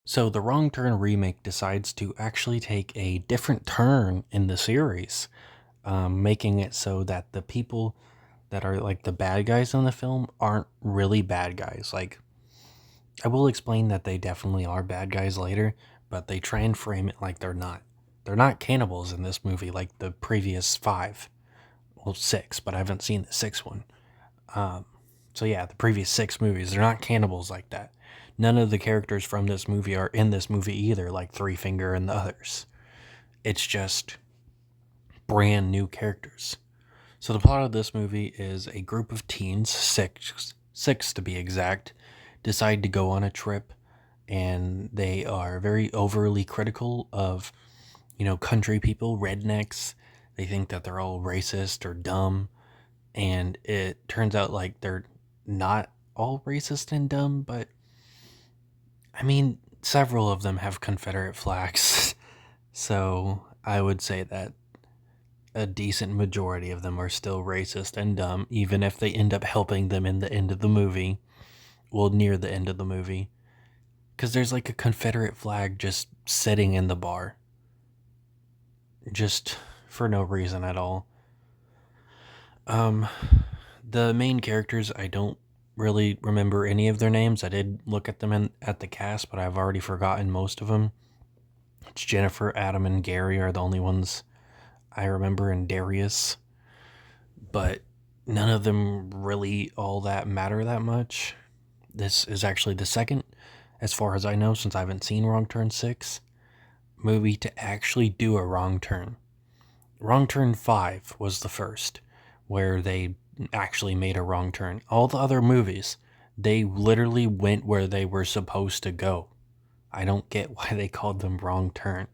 So the Wrong Turn remake decides to actually take a different turn in the series, making it so that the people that are like the bad guys in the film aren't really bad guys. Like, I will explain that they definitely are bad guys later, but they try and frame it like they're not. They're not cannibals in this movie like the previous five. Well, six, but I haven't seen the sixth one. Um, so yeah, the previous six movies, they're not cannibals like that. None of the characters from this movie are in this movie either, like Three Finger and the others. It's just brand new characters. So the plot of this movie is a group of teens, six to be exact, decide to go on a trip, and they are very overly critical of, country people, rednecks. They think that they're all racist or dumb, and it turns out like they're not all racist and dumb, but I mean, several of them have Confederate flags. So I would say that a decent majority of them are still racist and dumb, even if they end up helping them in the end of the movie. Well, near the end of the movie. Because there's like a Confederate flag just sitting in the bar. Just for no reason at all. Um, the main characters, I don't really remember any of their names. I did look at them at the cast, but I've already forgotten most of them. It's Jennifer, Adam, and Gary are the only ones I remember, and Darius. But none of them really all that matter that much. This is actually the second, as far as I know, since I haven't seen Wrong Turn 6, movie to actually do a wrong turn. Wrong Turn 5 was the first, where they actually made a wrong turn. All the other movies, they literally went where they were supposed to go. I don't get why they called them Wrong Turn.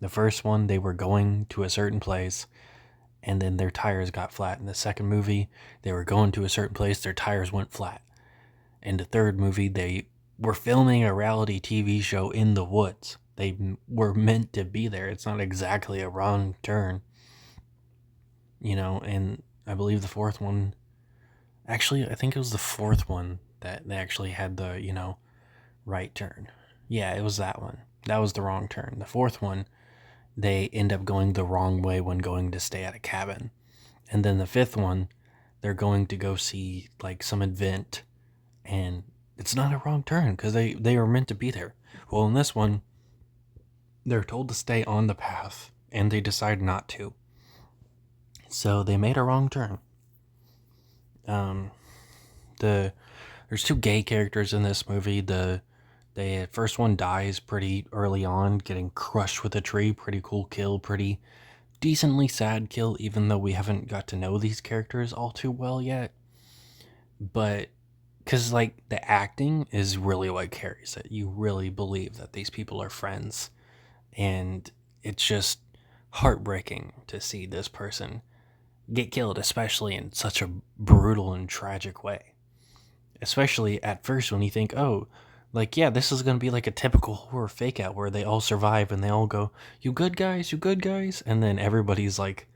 The first one, they were going to a certain place, and then their tires got flat. In the second movie, they were going to a certain place, their tires went flat. In the third movie, they were filming a reality TV show in the woods. They were meant to be there. It's not exactly a wrong turn, and I believe the fourth one, actually, I think it was the fourth one that they actually had the, right turn. Yeah, it was that one. That was the wrong turn. The fourth one, they end up going the wrong way when going to stay at a cabin. And then the fifth one, they're going to go see like some event, and it's not a wrong turn because they are meant to be there. Well, in this one, they're told to stay on the path, and they decide not to. So they made a wrong turn. Um, there's two gay characters in this movie. The first one dies pretty early on, getting crushed with a tree. Pretty cool kill. Pretty decently sad kill, even though we haven't got to know these characters all too well yet. But because like the acting is really what carries it. You really believe that these people are friends, and it's just heartbreaking to see this person get killed, especially in such a brutal and tragic way. Especially at first when you think, oh, like, yeah, this is going to be like a typical horror fake out where they all survive and they all go, you good guys, you good guys. And then everybody's like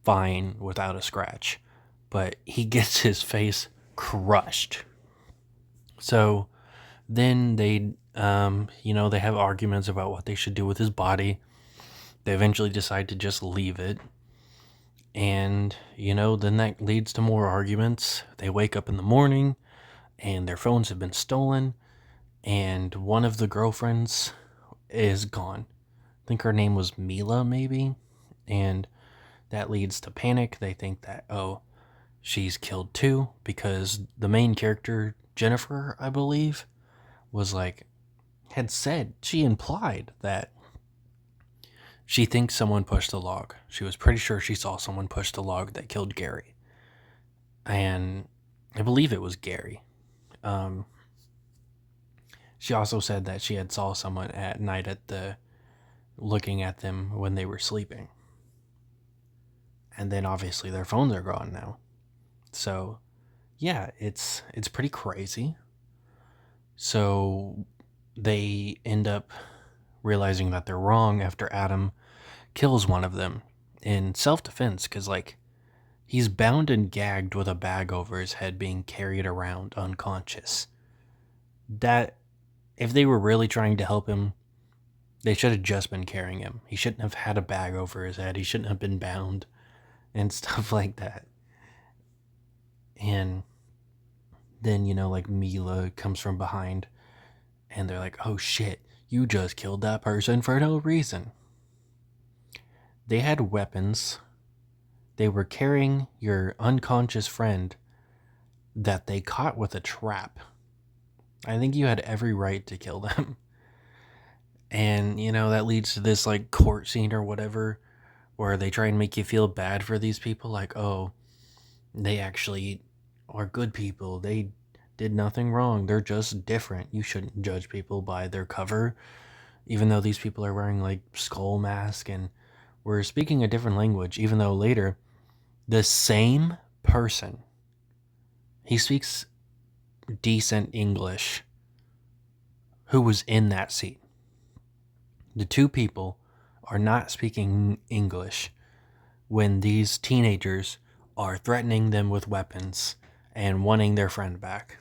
fine without a scratch. But he gets his face crushed. So then they have arguments about what they should do with his body. They eventually decide to just leave it. And, then that leads to more arguments. They wake up in the morning and their phones have been stolen. And one of the girlfriends is gone. I think her name was Mila, maybe. And that leads to panic. They think that, oh, she's killed too, because the main character, Jennifer, I believe, was like, she implied that she thinks someone pushed the log. She was pretty sure she saw someone push the log that killed Gary. And I believe it was Gary. Um, she also said that she had saw someone at night looking at them when they were sleeping. And then obviously their phones are gone now. So yeah, it's pretty crazy. So they end up realizing that they're wrong after Adam kills one of them in self-defense, because like he's bound and gagged with a bag over his head being carried around unconscious. That If they were really trying to help him, they should have just been carrying him. He shouldn't have had a bag over his head. He shouldn't have been bound and stuff like that. And then, like Mila comes from behind and they're like, oh shit, you just killed that person for no reason. They had weapons. They were carrying your unconscious friend that they caught with a trap. I think you had every right to kill them. And, that leads to this like court scene or whatever where they try and make you feel bad for these people. Like, oh, they actually are good people. They did nothing wrong. They're just different. You shouldn't judge people by their cover, even though these people are wearing like skull mask and we're speaking a different language, even though later the same person, he speaks decent English, who was in that scene. The two people are not speaking English when these teenagers are threatening them with weapons and wanting their friend back.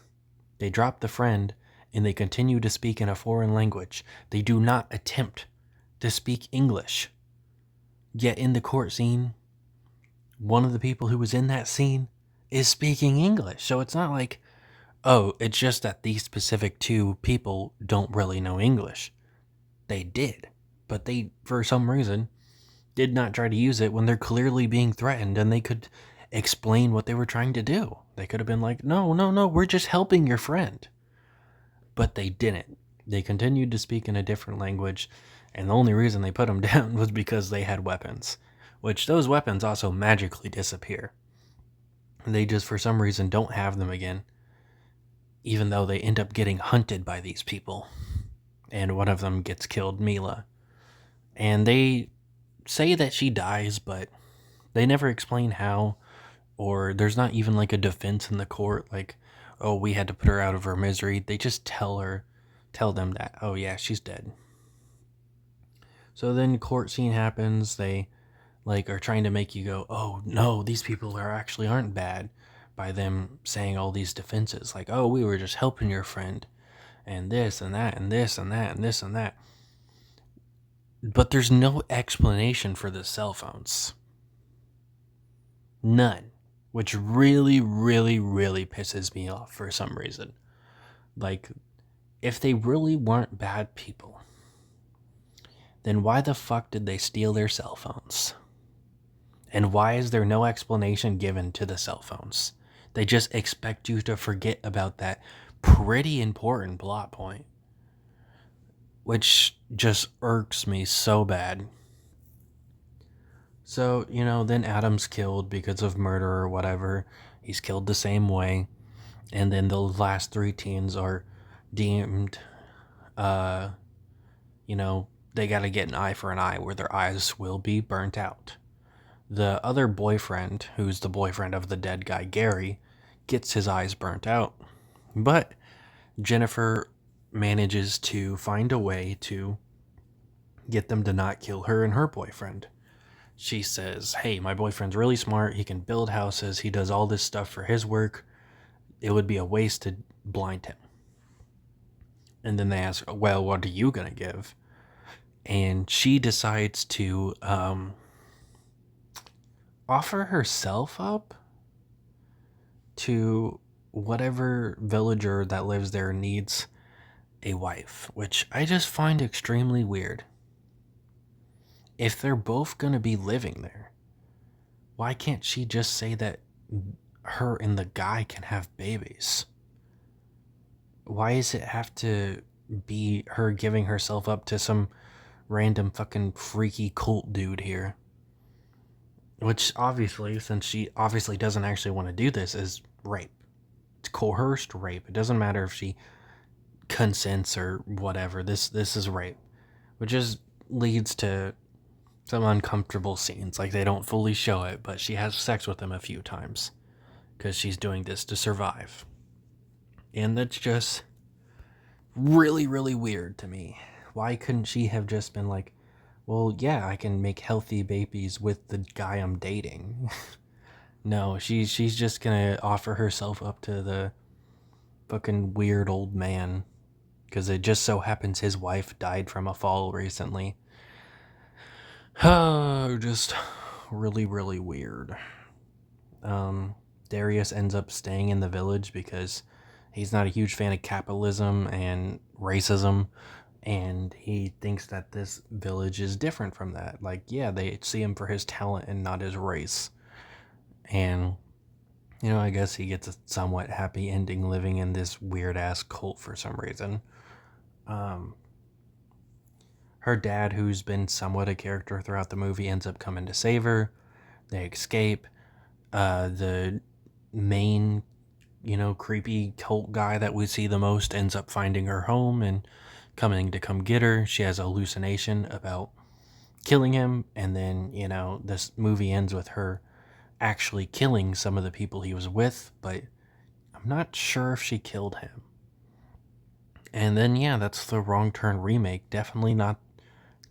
They drop the friend and they continue to speak in a foreign language. They do not attempt to speak English. Yet in the court scene, one of the people who was in that scene is speaking English. So it's not like, oh, it's just that these specific two people don't really know English. They did, but they, for some reason, did not try to use it when they're clearly being threatened and they could explain what they were trying to do. They could have been like, no, we're just helping your friend. But they didn't. They continued to speak in a different language, and the only reason they put them down was because they had weapons, which those weapons also magically disappear. They just, for some reason, don't have them again, even though they end up getting hunted by these people. And one of them gets killed, Mila. And they say that she dies, but they never explain how, or there's not even like a defense in the court, like, oh, we had to put her out of her misery. They just tell them that, oh yeah, she's dead. So then court scene happens. They like are trying to make you go, oh no, these people aren't bad, by them saying all these defenses, like, oh, we were just helping your friend, and this and that and this and that and this and that. But there's no explanation for the cell phones. None. Which really, really, really pisses me off for some reason. Like, if they really weren't bad people, then why the fuck did they steal their cell phones? And why is there no explanation given to the cell phones? They just expect you to forget about that pretty important plot point, which just irks me so bad. So, then Adam's killed because of murder or whatever. He's killed the same way. And then the last three teens are deemed, they got to get an eye for an eye, where their eyes will be burnt out. The other boyfriend, who's the boyfriend of the dead guy, Gary, gets his eyes burnt out. But Jennifer manages to find a way to get them to not kill her and her boyfriend. She says, hey, my boyfriend's really smart. He can build houses. He does all this stuff for his work. It would be a waste to blind him. And then they ask, well, what are you going to give? And she decides to offer herself up to whatever villager that lives there needs a wife, which I just find extremely weird. If they're both going to be living there, why can't she just say that her and the guy can have babies? Why does it have to be her giving herself up to some random fucking freaky cult dude here? Which obviously, since she obviously doesn't actually want to do this, is rape. It's coerced rape. It doesn't matter if she consents or whatever. This is rape, which just leads to some uncomfortable scenes. Like, they don't fully show it, but she has sex with him a few times because she's doing this to survive. And that's just really, really weird to me. Why couldn't she have just been like, well, yeah, I can make healthy babies with the guy I'm dating? No, she's just gonna offer herself up to the fucking weird old man because it just so happens his wife died from a fall recently. Just really, really weird. Darius ends up staying in the village because he's not a huge fan of capitalism and racism, and he thinks that this village is different from that. Like, yeah, they see him for his talent and not his race. And, I guess he gets a somewhat happy ending living in this weird ass cult for some reason. Um, her dad, who's been somewhat a character throughout the movie, ends up coming to save her. They escape. The main, creepy cult guy that we see the most ends up finding her home and coming to come get her. She has a hallucination about killing him, and then, this movie ends with her actually killing some of the people he was with, but I'm not sure if she killed him. And then, yeah, that's the Wrong Turn remake. Definitely not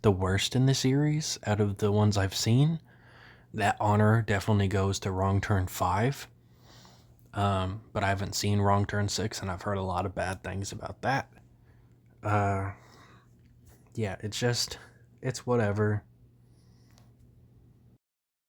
the worst in the series out of the ones I've seen. That honor definitely goes to Wrong Turn 5. But I haven't seen Wrong Turn 6, and I've heard a lot of bad things about that. Yeah, it's whatever.